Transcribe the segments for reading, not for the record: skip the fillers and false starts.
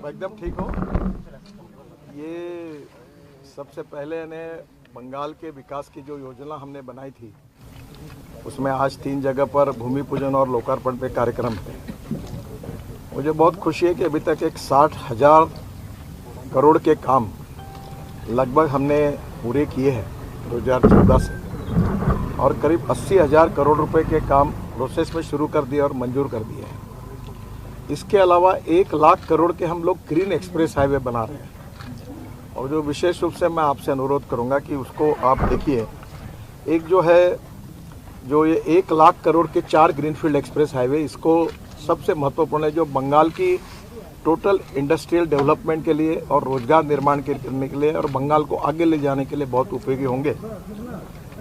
एकदम ठीक हो। ये सबसे पहले ने बंगाल के विकास की जो योजना हमने बनाई थी, उसमें आज 3 जगह पर भूमि पूजन और लोकार्पण पे कार्यक्रम थे। मुझे बहुत खुशी है कि अभी तक एक 60,000 करोड़ के काम लगभग हमने पूरे किए हैं 2014 से, और करीब 80,000 करोड़ रुपए के काम प्रोसेस में शुरू कर दिए और मंजूर कर दिए हैं। इसके अलावा 1 लाख करोड़ के हम लोग ग्रीन एक्सप्रेस हाईवे बना रहे हैं, और जो विशेष रूप से मैं आपसे अनुरोध करूंगा कि उसको आप देखिए। एक जो है जो ये 1 लाख करोड़ के 4 ग्रीनफील्ड एक्सप्रेस हाईवे, इसको सबसे महत्वपूर्ण है, जो बंगाल की टोटल इंडस्ट्रियल डेवलपमेंट के लिए और रोजगार निर्माण करने के लिए और बंगाल को आगे ले जाने के लिए बहुत उपयोगी होंगे।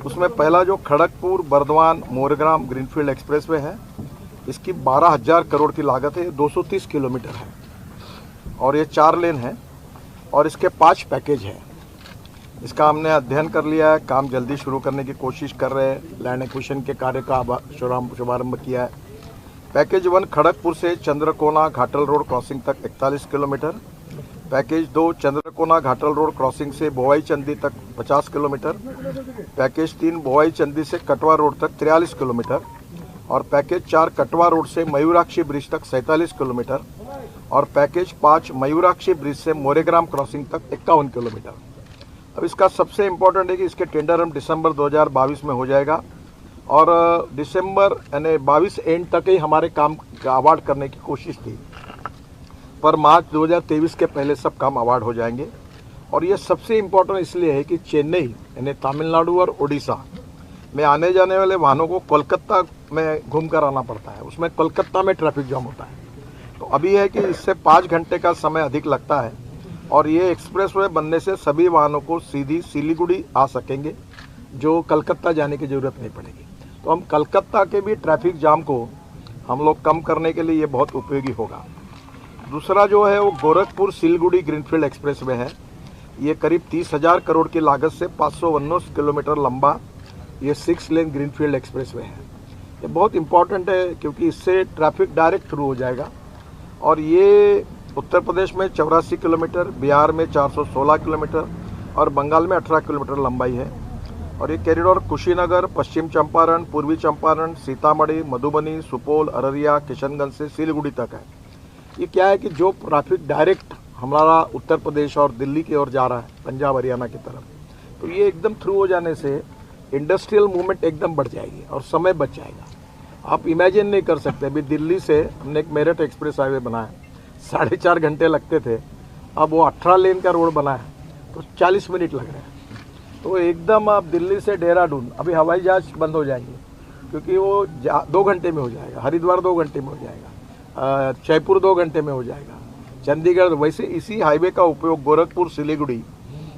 उसमें पहला जो खड़गपुर बर्दवान मोरग्राम ग्रीनफील्ड एक्सप्रेसवे है, इसकी 12,000 करोड़ की लागत है। 230 किलोमीटर है और ये 4 लेन है और इसके 5 पैकेज हैं। इसका हमने अध्ययन कर लिया है, काम जल्दी शुरू करने की कोशिश कर रहे हैं। लैंड एक्विजिशन के कार्य का शुभारंभ किया है। पैकेज 1 खड़गपुर से चंद्रकोना घाटल रोड क्रॉसिंग तक 41 kilometre. Package 2 Chandrakona Ghatal road crossing से बोवाई चंदी तक 50 किलोमीटर। पैकेज 3 बोवाई चंदी से कटवा रोड तक 43 किलोमीटर। और पैकेज 4 कटवा रोड से मयूराक्षी ब्रिज तक 47 किलोमीटर। और पैकेज 5 मयूराक्षी ब्रिज से मोरेग्राम क्रॉसिंग तक 51 किलोमीटर। अब इसका सबसे इम्पोर्टेंट है कि इसके टेंडर हम दिसंबर 2022 में हो जाएगा, और दिसंबर यानी 22 एंड तक ही हमारे काम का अवार्ड करने की कोशिश थी, पर मार्च 2023 के पहले सब काम अवार्ड हो जाएंगे। और ये सबसे इम्पोर्टेंट इसलिए है कि चेन्नई यानी तमिलनाडु और उड़ीसा में आने जाने वाले वाहनों को कोलकाता में घूम कर आना पड़ता है। उसमें कोलकाता में ट्रैफिक जाम होता है। तो अभी है कि इससे 5 घंटे का समय अधिक लगता है, और ये एक्सप्रेसवे बनने से सभी वाहनों को सीधी सिलीगुड़ी आ सकेंगे, जो कलकत्ता जाने की ज़रूरत नहीं पड़ेगी। तो हम कलकत्ता के भी ट्रैफिक जाम को हम लोग कम करने के लिए ये बहुत उपयोगी होगा। दूसरा जो है वो गोरखपुर सिलीगुड़ी ग्रीनफील्ड एक्सप्रेसवे है। ये करीब 30,000 करोड़ की लागत से 519 किलोमीटर लंबा ये 6 लेन ग्रीनफील्ड एक्सप्रेसवे है। ये बहुत इंपॉर्टेंट है क्योंकि इससे ट्रैफिक डायरेक्ट थ्रू हो जाएगा, और ये उत्तर प्रदेश में 84 किलोमीटर, बिहार में 416 किलोमीटर और बंगाल में 18 किलोमीटर लंबाई है। और ये कॉरिडोर कुशीनगर, पश्चिम चंपारण, पूर्वी चंपारण, सीतामढ़ी, मधुबनी, सुपौल, अररिया, किशनगंज से सिलीगुड़ी तक है। ये क्या है कि जो ट्रैफिक डायरेक्ट हमारा उत्तर प्रदेश और दिल्ली की ओर जा रहा है, पंजाब हरियाणा की तरफ, तो ये एकदम थ्रू हो जाने से इंडस्ट्रियल मूवमेंट एकदम बढ़ जाएगी और समय बच जाएगा। आप इमेजिन नहीं कर सकते, अभी दिल्ली से हमने एक मेरठ एक्सप्रेस हाईवे बनाया, 4.5 घंटे लगते थे, अब वो 18 लेन का रोड बना है तो 40 मिनट लग रहे हैं। तो एकदम आप दिल्ली से देहरादून, अभी हवाई जहाज बंद हो जाएंगे क्योंकि वो 2 घंटे में हो जाएगा, हरिद्वार 2 घंटे में हो जाएगा, जयपुर 2 घंटे में हो जाएगा, चंडीगढ़। वैसे इसी हाईवे का उपयोग गोरखपुर सिलीगुड़ी,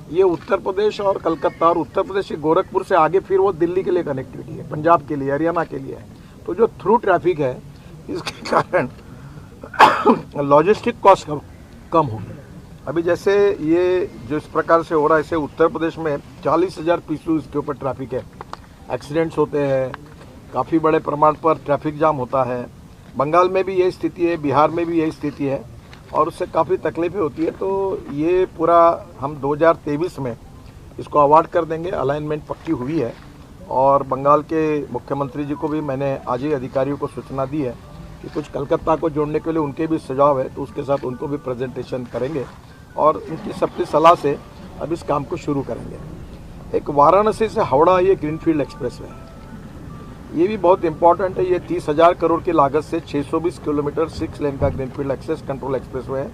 ये उत्तर प्रदेश और कलकत्ता, और उत्तर प्रदेश के गोरखपुर से आगे फिर वो दिल्ली के लिए कनेक्टिविटी है, पंजाब के लिए, हरियाणा के लिए है। तो जो थ्रू ट्रैफिक है इसके कारण लॉजिस्टिक कॉस्ट कम होगी। अभी जैसे ये जो इस प्रकार से हो रहा है, इसे उत्तर प्रदेश में 40,000 पीसू इसके ऊपर ट्रैफिक है, एक्सीडेंट्स होते हैं, काफ़ी बड़े प्रमाण पर ट्रैफिक जाम होता है। बंगाल में भी यही स्थिति है, बिहार में भी यही स्थिति है, और उससे काफ़ी तकलीफें होती है। तो ये पूरा हम 2023 में इसको अवार्ड कर देंगे, अलाइनमेंट पक्की हुई है। और बंगाल के मुख्यमंत्री जी को भी मैंने आज ही अधिकारियों को सूचना दी है कि कुछ कलकत्ता को जोड़ने के लिए उनके भी सुझाव है, तो उसके साथ उनको भी प्रेजेंटेशन करेंगे और उनकी सबकी सलाह से अब इस काम को शुरू करेंगे। एक वाराणसी से हावड़ा ये ग्रीनफील्ड एक्सप्रेसवे है, ये भी बहुत इंपॉर्टेंट है। ये 30,000 करोड़ की लागत से 620 किलोमीटर 6 लेन का ग्रीनफील्ड एक्सेस कंट्रोल एक्सप्रेसवे है।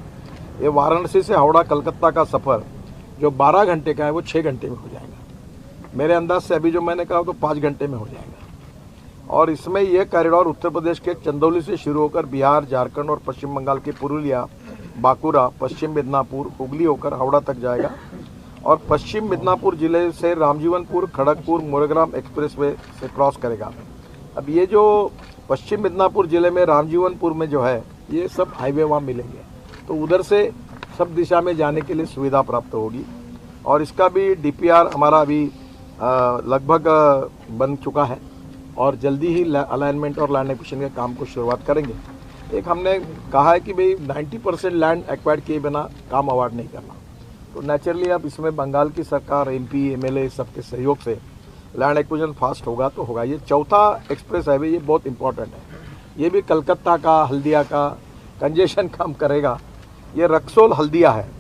ये वाराणसी से हावड़ा कलकत्ता का सफ़र जो 12 घंटे का है वो 6 घंटे में हो जाएगा। मेरे अंदाज से अभी जो मैंने कहा तो 5 घंटे में हो जाएगा। और इसमें यह कॉरिडोर उत्तर प्रदेश के चंदौली से शुरू होकर बिहार, झारखंड और पश्चिम बंगाल के पुरुलिया, बांकुरा, पश्चिम मिदनापुर, हुगली होकर हावड़ा तक जाएगा। और पश्चिम मिदनापुर जिले से रामजीवनपुर, खड़गपुर, मोरेग्राम एक्सप्रेसवे से क्रॉस करेगा। अब ये जो पश्चिम मिदनापुर जिले में रामजीवनपुर में जो है, ये सब हाईवे वहाँ मिलेंगे, तो उधर से सब दिशा में जाने के लिए सुविधा प्राप्त होगी। और इसका भी DPR हमारा अभी लगभग बन चुका है, और जल्दी ही अलाइनमेंट और लैंड एक्विजिशन के काम को शुरुआत करेंगे। एक हमने कहा है कि भाई 90% लैंड एक्वायर्ड किए बिना काम अवार्ड नहीं करना। तो नेचुरली अब इसमें बंगाल की सरकार, एमपी, एमएलए सबके सहयोग से लैंड एक्विजिशन फास्ट होगा तो होगा। ये चौथा एक्सप्रेस हाईवे ये बहुत इंपॉर्टेंट है। ये भी कलकत्ता का, हल्दिया का कंजेशन कम करेगा। ये रक्सौल हल्दिया है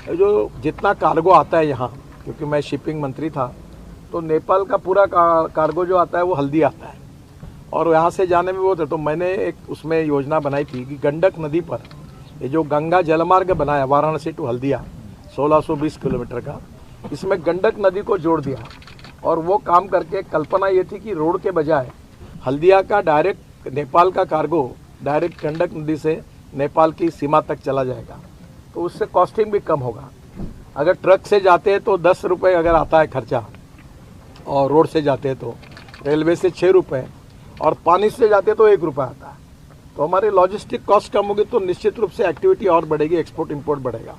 जो जितना कार्गो आता है यहाँ, क्योंकि मैं शिपिंग मंत्री था तो नेपाल का पूरा कार्गो जो आता है वो हल्दी आता है और यहाँ से जाने में वो थे। तो मैंने एक उसमें योजना बनाई थी कि गंडक नदी पर ये जो गंगा जलमार्ग बनाया वाराणसी टू हल्दिया 1620 किलोमीटर का, इसमें गंडक नदी को जोड़ दिया और वो काम करके कल्पना ये थी कि रोड के बजाय हल्दिया का डायरेक्ट नेपाल का कार्गो डायरेक्ट गंडक नदी से नेपाल की सीमा तक चला जाएगा। तो उससे कॉस्टिंग भी कम होगा। अगर ट्रक से जाते हैं तो 10 रुपये अगर आता है खर्चा, और रोड से जाते हैं तो रेलवे से 6 रुपये, और पानी से जाते हैं तो 1 रुपया आता है। तो हमारी लॉजिस्टिक कॉस्ट कम होगी तो निश्चित रूप से एक्टिविटी और बढ़ेगी, एक्सपोर्ट इंपोर्ट बढ़ेगा।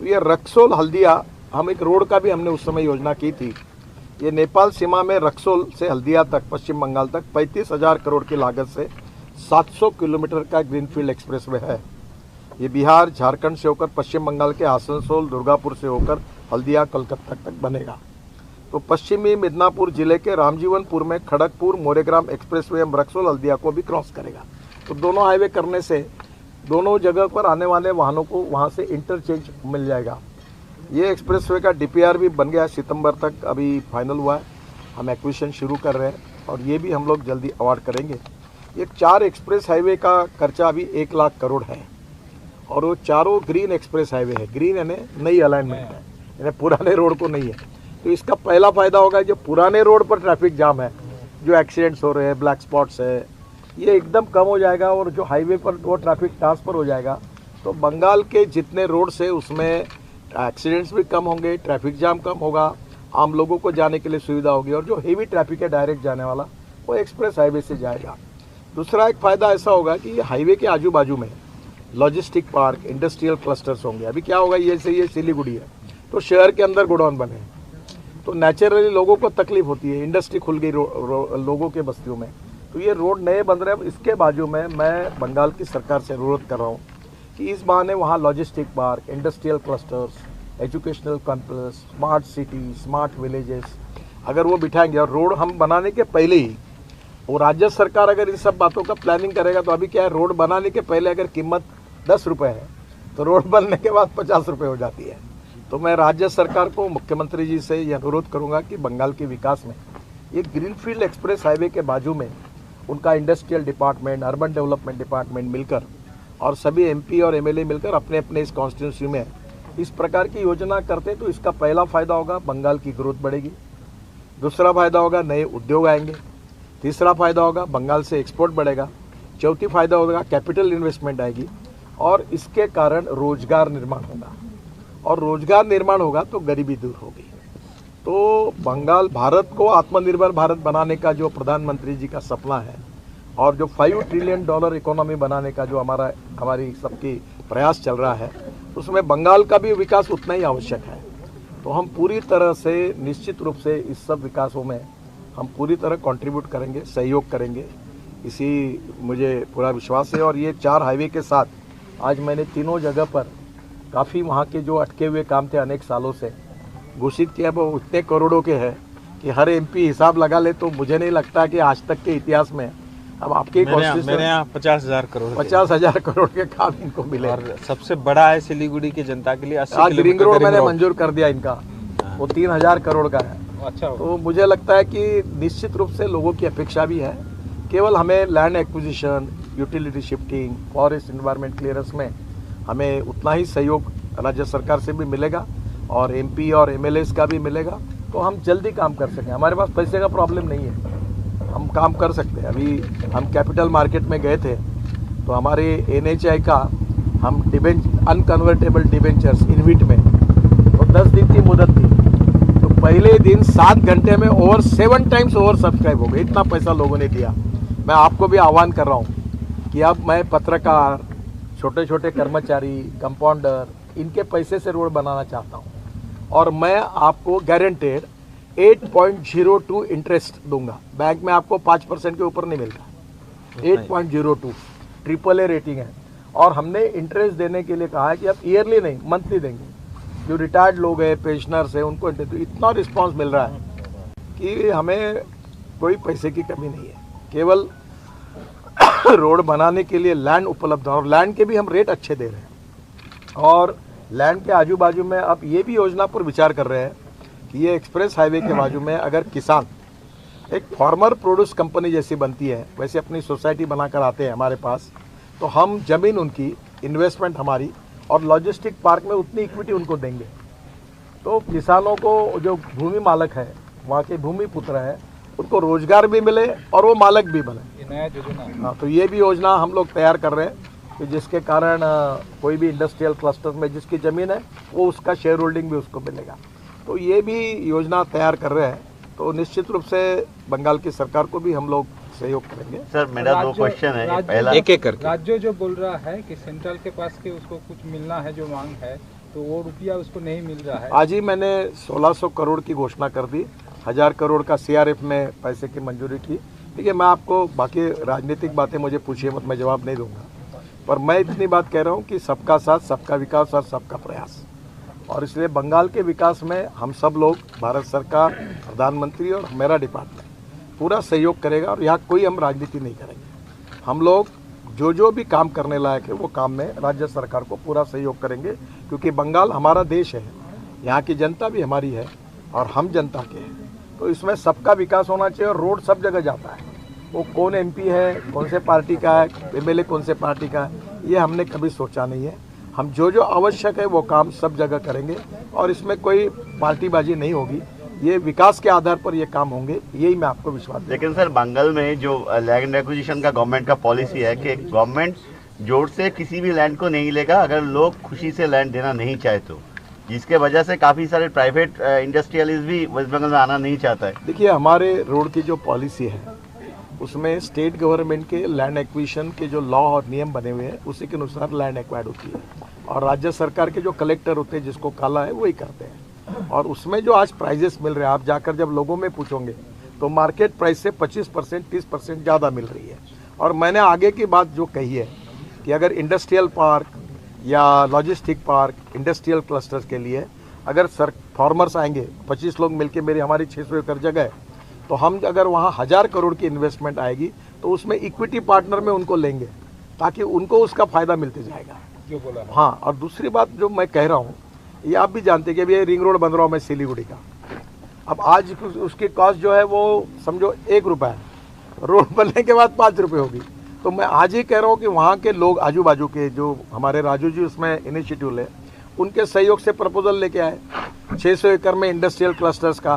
तो ये रक्सौल हल्दिया हम एक रोड का भी हमने उस समय योजना की थी। ये नेपाल सीमा में रक्सौल से हल्दिया तक पश्चिम बंगाल तक 35,000 करोड़ की लागत से 700 किलोमीटर का ग्रीनफील्ड एक्सप्रेसवे है। ये बिहार, झारखंड से होकर पश्चिम बंगाल के आसनसोल, दुर्गापुर से होकर हल्दिया, कोलकाता तक बनेगा। तो पश्चिमी मिदनापुर जिले के रामजीवनपुर में खड़गपुर मोरेग्राम एक्सप्रेसवे रक्सौल हल्दिया को भी क्रॉस करेगा। तो दोनों हाईवे करने से दोनों जगह पर आने वाले वाहनों को वहां से इंटरचेंज मिल जाएगा। ये एक्सप्रेसवे का डीपीआर भी बन गया, सितंबर तक अभी फाइनल हुआ है। हम एक्विजिशन शुरू कर रहे हैं और ये भी हम लोग जल्दी अवार्ड करेंगे। ये 4 एक्सप्रेस हाईवे का खर्चा अभी 1 लाख करोड़ है और वो चारों ग्रीन एक्सप्रेस हाईवे है। ग्रीन यानी नई अलाइनमेंट है, यानी पुराने रोड को नहीं है। तो इसका पहला फायदा होगा जो पुराने रोड पर ट्रैफिक जाम है, जो एक्सीडेंट्स हो रहे हैं, ब्लैक स्पॉट्स है, ये एकदम कम हो जाएगा और जो हाईवे पर वो ट्रैफिक ट्रांसफर हो जाएगा। तो बंगाल के जितने रोड्स है उसमें एक्सीडेंट्स भी कम होंगे, ट्रैफिक जाम कम होगा, आम लोगों को जाने के लिए सुविधा होगी और जो हेवी ट्रैफिक है डायरेक्ट जाने वाला वो एक्सप्रेस हाईवे से जाएगा। दूसरा एक फ़ायदा ऐसा होगा कि ये हाईवे के आजू बाजू में लॉजिस्टिक पार्क, इंडस्ट्रियल क्लस्टर्स होंगे। अभी क्या होगा, ये सिलीगुड़ी है तो शहर के अंदर गोडाउन बने तो नेचुरली लोगों को तकलीफ होती है, इंडस्ट्री खुल गई लोगों के बस्तियों में। तो ये रोड नए बन रहे हैं। इसके बाजू में मैं बंगाल की सरकार से अनुरोध कर रहा हूँ कि इस बहाने वहाँ logistic park, industrial clusters, educational campus, smart city, smart villages अगर वो बिठाएंगे और रोड हम बनाने के पहले ही, वो राज्य सरकार अगर इन सब बातों का प्लानिंग करेगा तो अभी क्या है, रोड बनाने के पहले अगर कीमत 10 रुपये है तो रोड बनने के बाद 50 रुपये हो जाती है। तो मैं राज्य सरकार को, मुख्यमंत्री जी से ये अनुरोध करूंगा कि बंगाल के विकास में ये ग्रीनफील्ड एक्सप्रेस हाईवे के बाजू में उनका industrial department, urban development department मिलकर और सभी एमपी और एमएलए मिलकर अपने अपने इस कॉन्स्टिट्यूंसी में इस प्रकार की योजना करते तो इसका पहला फायदा होगा बंगाल की ग्रोथ बढ़ेगी, दूसरा फायदा होगा नए उद्योग आएंगे, तीसरा फायदा होगा बंगाल से एक्सपोर्ट बढ़ेगा, चौथी फायदा होगा कैपिटल इन्वेस्टमेंट आएगी और इसके कारण रोजगार निर्माण होगा और रोजगार निर्माण होगा तो गरीबी दूर होगी। तो बंगाल भारत को आत्मनिर्भर भारत बनाने का जो प्रधानमंत्री जी का सपना है और जो $5 ट्रिलियन इकोनॉमी बनाने का जो हमारी सबकी प्रयास चल रहा है, उसमें बंगाल का भी विकास उतना ही आवश्यक है। तो हम पूरी तरह से निश्चित रूप से इस सब विकासों में हम पूरी तरह कंट्रीब्यूट करेंगे, सहयोग करेंगे, इसी मुझे पूरा विश्वास है। और ये 4 हाईवे के साथ आज मैंने तीनों जगह पर काफ़ी वहाँ के जो अटके हुए काम थे अनेक सालों से घोषित किया, वो उतने करोड़ों के हैं कि हर एमपी हिसाब लगा ले तो मुझे नहीं लगता कि आज तक के इतिहास में अब आपके मेरे यहाँ 50,000 करोड़ 50,000 करोड़ के काम इनको मिले। और सबसे बड़ा है सिलीगुड़ी की जनता के लिए 80 आज रिंग रोड मैंने मंजूर कर दिया इनका, वो 3,000 करोड़ का है। अच्छा, तो मुझे लगता है कि निश्चित रूप से लोगों की अपेक्षा भी है, केवल हमें land acquisition, utility shifting, forest environment clearance में हमें उतना ही सहयोग राज्य सरकार से भी मिलेगा और एमपी और एमएलएस का भी मिलेगा। तो हम जल्दी काम कर सकें, हमारे पास पैसे का प्रॉब्लम नहीं है, हम काम कर सकते हैं। अभी हम कैपिटल मार्केट में गए थे तो हमारे NHAI का हम अनकन्वर्टेबल डिबेंचर्स इनविट में तो 10 दिन की मुदत थी, तो पहले दिन 7 घंटे में 7 टाइम्स ओवर सब्सक्राइब हो गए, इतना पैसा लोगों ने दिया। मैं आपको भी आह्वान कर रहा हूँ कि अब मैं पत्रकार, छोटे छोटे कर्मचारी, कंपाउंडर, इनके पैसे से रोड बनाना चाहता हूँ और मैं आपको गारंटेड 8.02 इंटरेस्ट दूंगा। बैंक में आपको 5% के ऊपर नहीं मिलता, 8.02। AAA रेटिंग है। और हमने इंटरेस्ट देने के लिए कहा है कि अब ईयरली नहीं, मंथली देंगे। जो रिटायर्ड लोग हैं, पेंशनर्स हैं, उनको तो इतना रिस्पांस मिल रहा है कि हमें कोई पैसे की कमी नहीं है। केवल रोड बनाने के लिए लैंड उपलब्ध है और लैंड के भी हम रेट अच्छे दे रहे हैं। और लैंड के आजू बाजू में अब ये भी योजना पर विचार कर रहे हैं कि ये एक्सप्रेस हाईवे के बाजू में अगर किसान एक फार्मर प्रोड्यूस कंपनी जैसी बनती है, वैसे अपनी सोसाइटी बनाकर आते हैं हमारे पास, तो हम जमीन उनकी, इन्वेस्टमेंट हमारी और लॉजिस्टिक पार्क में उतनी इक्विटी उनको देंगे। तो किसानों को, जो भूमि मालक है, वहाँ के भूमि पुत्र है, उनको रोजगार भी मिले और वो मालक भी बने। नया योजना। हाँ, तो ये भी योजना हम लोग तैयार कर रहे हैं कि जिसके कारण कोई भी इंडस्ट्रियल क्लस्टर में जिसकी ज़मीन है वो उसका शेयर होल्डिंग भी उसको मिलेगा। तो ये भी योजना तैयार कर रहे हैं। तो निश्चित रूप से बंगाल की सरकार को भी हम लोग सहयोग करेंगे। सर, मेरा 2 क्वेश्चन है। पहला, एक एक करके। राज्य जो बोल रहा है कि सेंट्रल के पास के उसको कुछ मिलना है, जो मांग है, तो वो रुपया उसको नहीं मिल रहा है। आज ही मैंने 1600 करोड़ की घोषणा कर दी, 1000 करोड़ का CRF में पैसे की मंजूरी की। देखिए, मैं आपको बाकी राजनीतिक बातें मुझे पूछिए मत, मैं जवाब नहीं दूंगा, पर मैं इतनी बात कह रहा हूँ कि सबका साथ, सबका विकास और सबका प्रयास। और इसलिए बंगाल के विकास में हम सब लोग, भारत सरकार, प्रधानमंत्री और मेरा डिपार्टमेंट पूरा सहयोग करेगा। और यहाँ कोई हम राजनीति नहीं करेंगे। हम लोग जो भी काम करने लायक है वो काम में राज्य सरकार को पूरा सहयोग करेंगे, क्योंकि बंगाल हमारा देश है, यहाँ की जनता भी हमारी है और हम जनता के हैं। तो इसमें सबका विकास होना चाहिए। और रोड सब जगह जाता है, वो कौन MP है, कौन से पार्टी का है, MLA कौन से पार्टी का है, ये हमने कभी सोचा नहीं है। हम जो आवश्यक है वो काम सब जगह करेंगे और इसमें कोई पार्टीबाजी नहीं होगी। ये विकास के आधार पर ये काम होंगे, यही मैं आपको विश्वास देता हूं। लेकिन सर, बंगाल में जो लैंड एक्विजिशन का गवर्नमेंट का पॉलिसी है कि गवर्नमेंट जोर से किसी भी लैंड को नहीं लेगा अगर लोग खुशी से लैंड देना नहीं चाहे तो, जिसके वजह से काफ़ी सारे प्राइवेट इंडस्ट्रियलिस्ट भी वेस्ट बंगाल में आना नहीं चाहता है। देखिए, हमारे रोड की जो पॉलिसी है उसमें स्टेट गवर्नमेंट के लैंड एक्विजिशन के जो लॉ और नियम बने हुए हैं उसी के अनुसार लैंड एक्वायर्ड होती है। और राज्य सरकार के जो कलेक्टर होते हैं, जिसको काला है, वही करते हैं। और उसमें जो आज प्राइजेस मिल रहे हैं, आप जाकर जब लोगों में पूछोगे तो मार्केट प्राइस से 25% 30% ज़्यादा मिल रही है। और मैंने आगे की बात जो कही है कि अगर इंडस्ट्रियल पार्क या लॉजिस्टिक पार्क, इंडस्ट्रियल क्लस्टर्स के लिए अगर फार्मर्स आएंगे, 25 लोग मिलके, हमारी 600 एकड़ जगह है, तो हम अगर वहाँ 1000 करोड़ की इन्वेस्टमेंट आएगी तो उसमें इक्विटी पार्टनर में उनको लेंगे, ताकि उनको उसका फ़ायदा मिलते जाएगा। जो बोला। हाँ, और दूसरी बात जो मैं कह रहा हूँ, ये आप भी जानते हैं कि अभी ये रिंग रोड बन रहा हूँ मैं सिलीगुड़ी का। अब आज उसकी कॉस्ट जो है वो समझो 1 रुपया है, रोड बनने के बाद 5 रुपये होगी। तो मैं आज ही कह रहा हूँ कि वहाँ के लोग, आजू बाजू के, जो हमारे राजू जी उसमें इनिशिएटिव ले, उनके सहयोग से प्रपोजल लेके आए 600 एकड़ में इंडस्ट्रियल क्लस्टर्स का,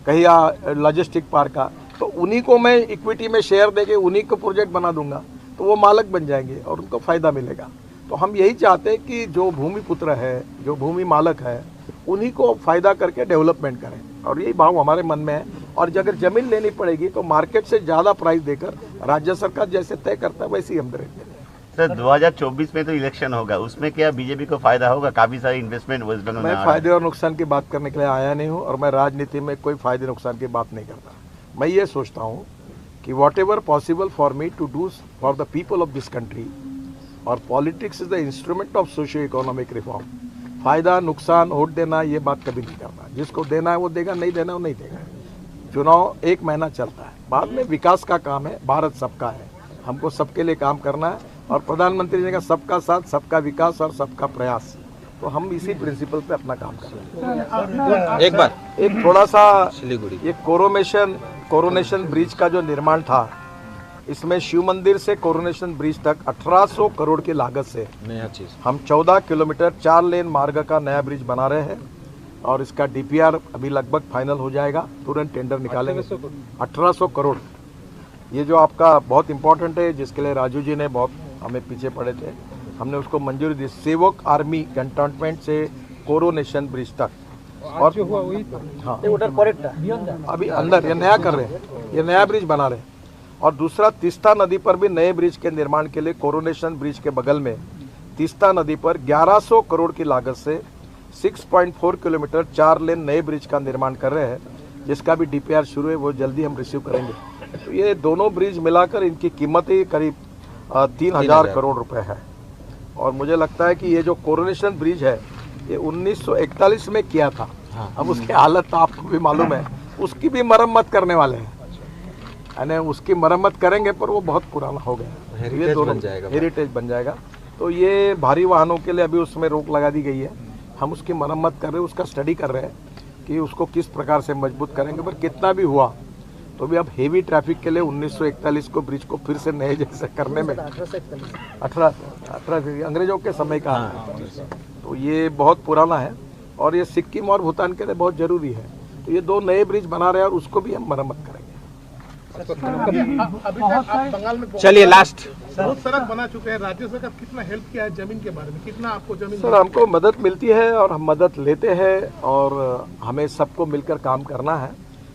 कहीं लॉजिस्टिक पार्क का, तो उन्हीं को मैं इक्विटी में शेयर देके उन्हीं को प्रोजेक्ट बना दूंगा, तो वो मालक बन जाएंगे और उनको फ़ायदा मिलेगा। तो हम यही चाहते हैं कि जो भूमि पुत्र है, जो भूमि मालक है, उन्हीं को फ़ायदा करके डेवलपमेंट करें, और यही भाव हमारे मन में है। और अगर ज़मीन लेनी पड़ेगी तो मार्केट से ज़्यादा प्राइस देकर राज्य सरकार जैसे तय करता है वैसे ही हम रेट देंगे। सर, 2024 में तो इलेक्शन होगा, उसमें क्या बीजेपी को फायदा होगा? काफी सारी इन्वेस्टमेंट वेस्ट बंगाल में। मैं फायदे और नुकसान की बात करने के लिए आया नहीं हूँ, और मैं राजनीति में कोई फायदे नुकसान की बात नहीं करता। मैं ये सोचता हूँ कि whatever possible for me to do for the people of this country, और politics is the instrument of socio economic reform. फायदा नुकसान वोट देना ये बात कभी नहीं करना। जिसको देना है वो देगा, नहीं देना वो नहीं देगा। चुनाव 1 महीना चलता है, बाद में विकास का काम है। भारत सबका है, हमको सबके लिए काम करना है। और प्रधानमंत्री जी का सबका साथ, सबका विकास और सबका प्रयास, तो हम इसी प्रिंसिपल पे अपना काम कर रहे हैं। एक बार एक थोड़ा सा सिलीगुड़ी ये कोरोनेशन ब्रिज का जो निर्माण था, इसमें शिव मंदिर से कोरोनेशन ब्रिज तक 1800 करोड़ की लागत से नया चीज हम 14 किलोमीटर 4 लेन मार्ग का नया ब्रिज बना रहे हैं। और इसका DPR अभी लगभग फाइनल हो जाएगा, तुरंत टेंडर निकालेंगे। 1800 करोड़, ये जो आपका बहुत इंपॉर्टेंट है, जिसके लिए राजू जी ने बहुत हमें पीछे पड़े थे, हमने उसको मंजूरी दी। सेवक आर्मी कैंटोनमेंट से कोरोनेशन ब्रिज तक। और जो हुआ वही तो। हाँ, अभी अंदर ये नया कर रहे हैं, ये नया ब्रिज बना रहे हैं। और दूसरा, तीस्ता नदी पर भी नए ब्रिज के निर्माण के लिए कोरोनेशन ब्रिज के बगल में तीस्ता नदी पर 1100 करोड़ की लागत से 6.4 किलोमीटर 4 लेन नए ब्रिज का निर्माण कर रहे हैं, जिसका भी DPR शुरू है, वो जल्दी हम रिसीव करेंगे। तो ये दोनों ब्रिज मिलाकर इनकी कीमत ही करीब 3,000 करोड़ रुपए है। और मुझे लगता है कि ये जो कोरोनेशन ब्रिज है ये 1941 में किया था। अब उसकी हालत तो आपको भी मालूम है, उसकी भी मरम्मत करने वाले हैं, यानी उसकी मरम्मत करेंगे पर वो बहुत पुराना हो गया, हेरिटेज बन जाएगा। हेरिटेज बन जाएगा। तो ये भारी वाहनों के लिए अभी उसमें रोक लगा दी गई है। हम उसकी मरम्मत कर रहे हैं, उसका स्टडी कर रहे हैं कि उसको किस प्रकार से मजबूत करेंगे। पर कितना भी हुआ तो भी अब हेवी ट्रैफिक के लिए 1941 को ब्रिज को फिर से नए जैसे करने में 18 अंग्रेजों के समय का है, तो ये बहुत पुराना है और ये सिक्किम और भूटान के लिए बहुत जरूरी है। तो ये 2 नए ब्रिज बना रहे हैं और उसको भी हम मरम्मत करेंगे। अभी तक आप बंगाल में चलिए लास्ट बहुत सड़क बना चुके हैं, राज्य सरकार कितना हेल्प किया है जमीन के बारे में, कितना आपको जमीन? सर हमको मदद मिलती है और हम मदद लेते हैं और हमें सबको मिलकर काम करना है।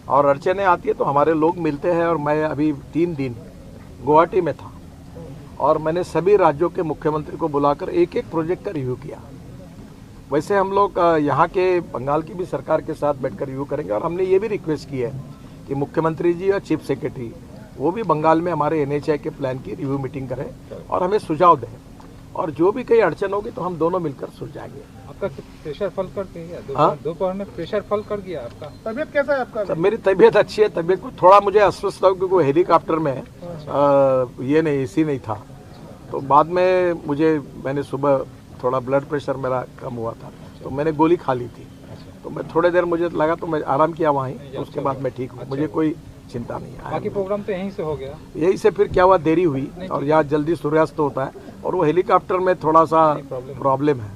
और अड़चने आती है तो हमारे लोग मिलते हैं। और मैं अभी 3 दिन गुवाहाटी में था और मैंने सभी राज्यों के मुख्यमंत्री को बुलाकर एक एक प्रोजेक्ट का रिव्यू किया। वैसे हम लोग यहाँ के बंगाल की भी सरकार के साथ बैठकर रिव्यू करेंगे। और हमने ये भी रिक्वेस्ट की है कि मुख्यमंत्री जी और चीफ सेक्रेटरी वो भी बंगाल में हमारे NHI के प्लान की रिव्यू मीटिंग करें और हमें सुझाव दें। और जो भी कहीं अड़चन होगी तो हम दोनों मिलकर सुलझाएंगे। आपका प्रेशर फॉल कर गया? हाँ? दोपहर में प्रेशर फॉल कर गया आपका? तबीयत कैसा है आपका? मेरी तबीयत अच्छी है। तबीयत को थोड़ा मुझे अस्वस्थ था क्योंकि हेलीकॉप्टर में ये नहीं AC नहीं था। तो बाद में मैंने सुबह थोड़ा ब्लड प्रेशर मेरा कम हुआ था तो मैंने गोली खा ली थी। तो मैं थोड़ी देर मुझे लगा तो मैं आराम किया वहीं, तो उसके बाद मैं ठीक हूँ। मुझे कोई चिंता नहीं है। बाकी प्रोग्राम तो यहीं से हो गया? यही से फिर क्या हुआ, देरी हुई और यहाँ जल्दी सूर्यास्त होता है और वो हेलीकॉप्टर में थोड़ा सा प्रॉब्लम है।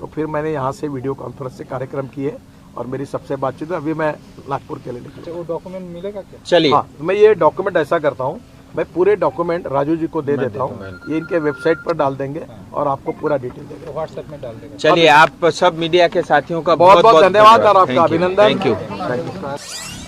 तो फिर मैंने यहाँ से वीडियो कॉन्फ्रेंस से कार्यक्रम किए और मेरी सबसे बातचीत। अभी मैं नागपुर के लिए निकला। वो डॉक्यूमेंट मिलेगा क्या? चलिए हाँ, मैं ये डॉक्यूमेंट ऐसा करता हूँ, मैं पूरे डॉक्यूमेंट राजू जी को दे देता हूँ, ये इनके वेबसाइट पर डाल देंगे और आपको पूरा डिटेल देंगे। तो व्हाट्सएप में डाल देगा। चलिए आप सब मीडिया के साथियों का बहुत बहुत धन्यवाद और आपका Thank you. अभिनंदन। Thank you. Thank you.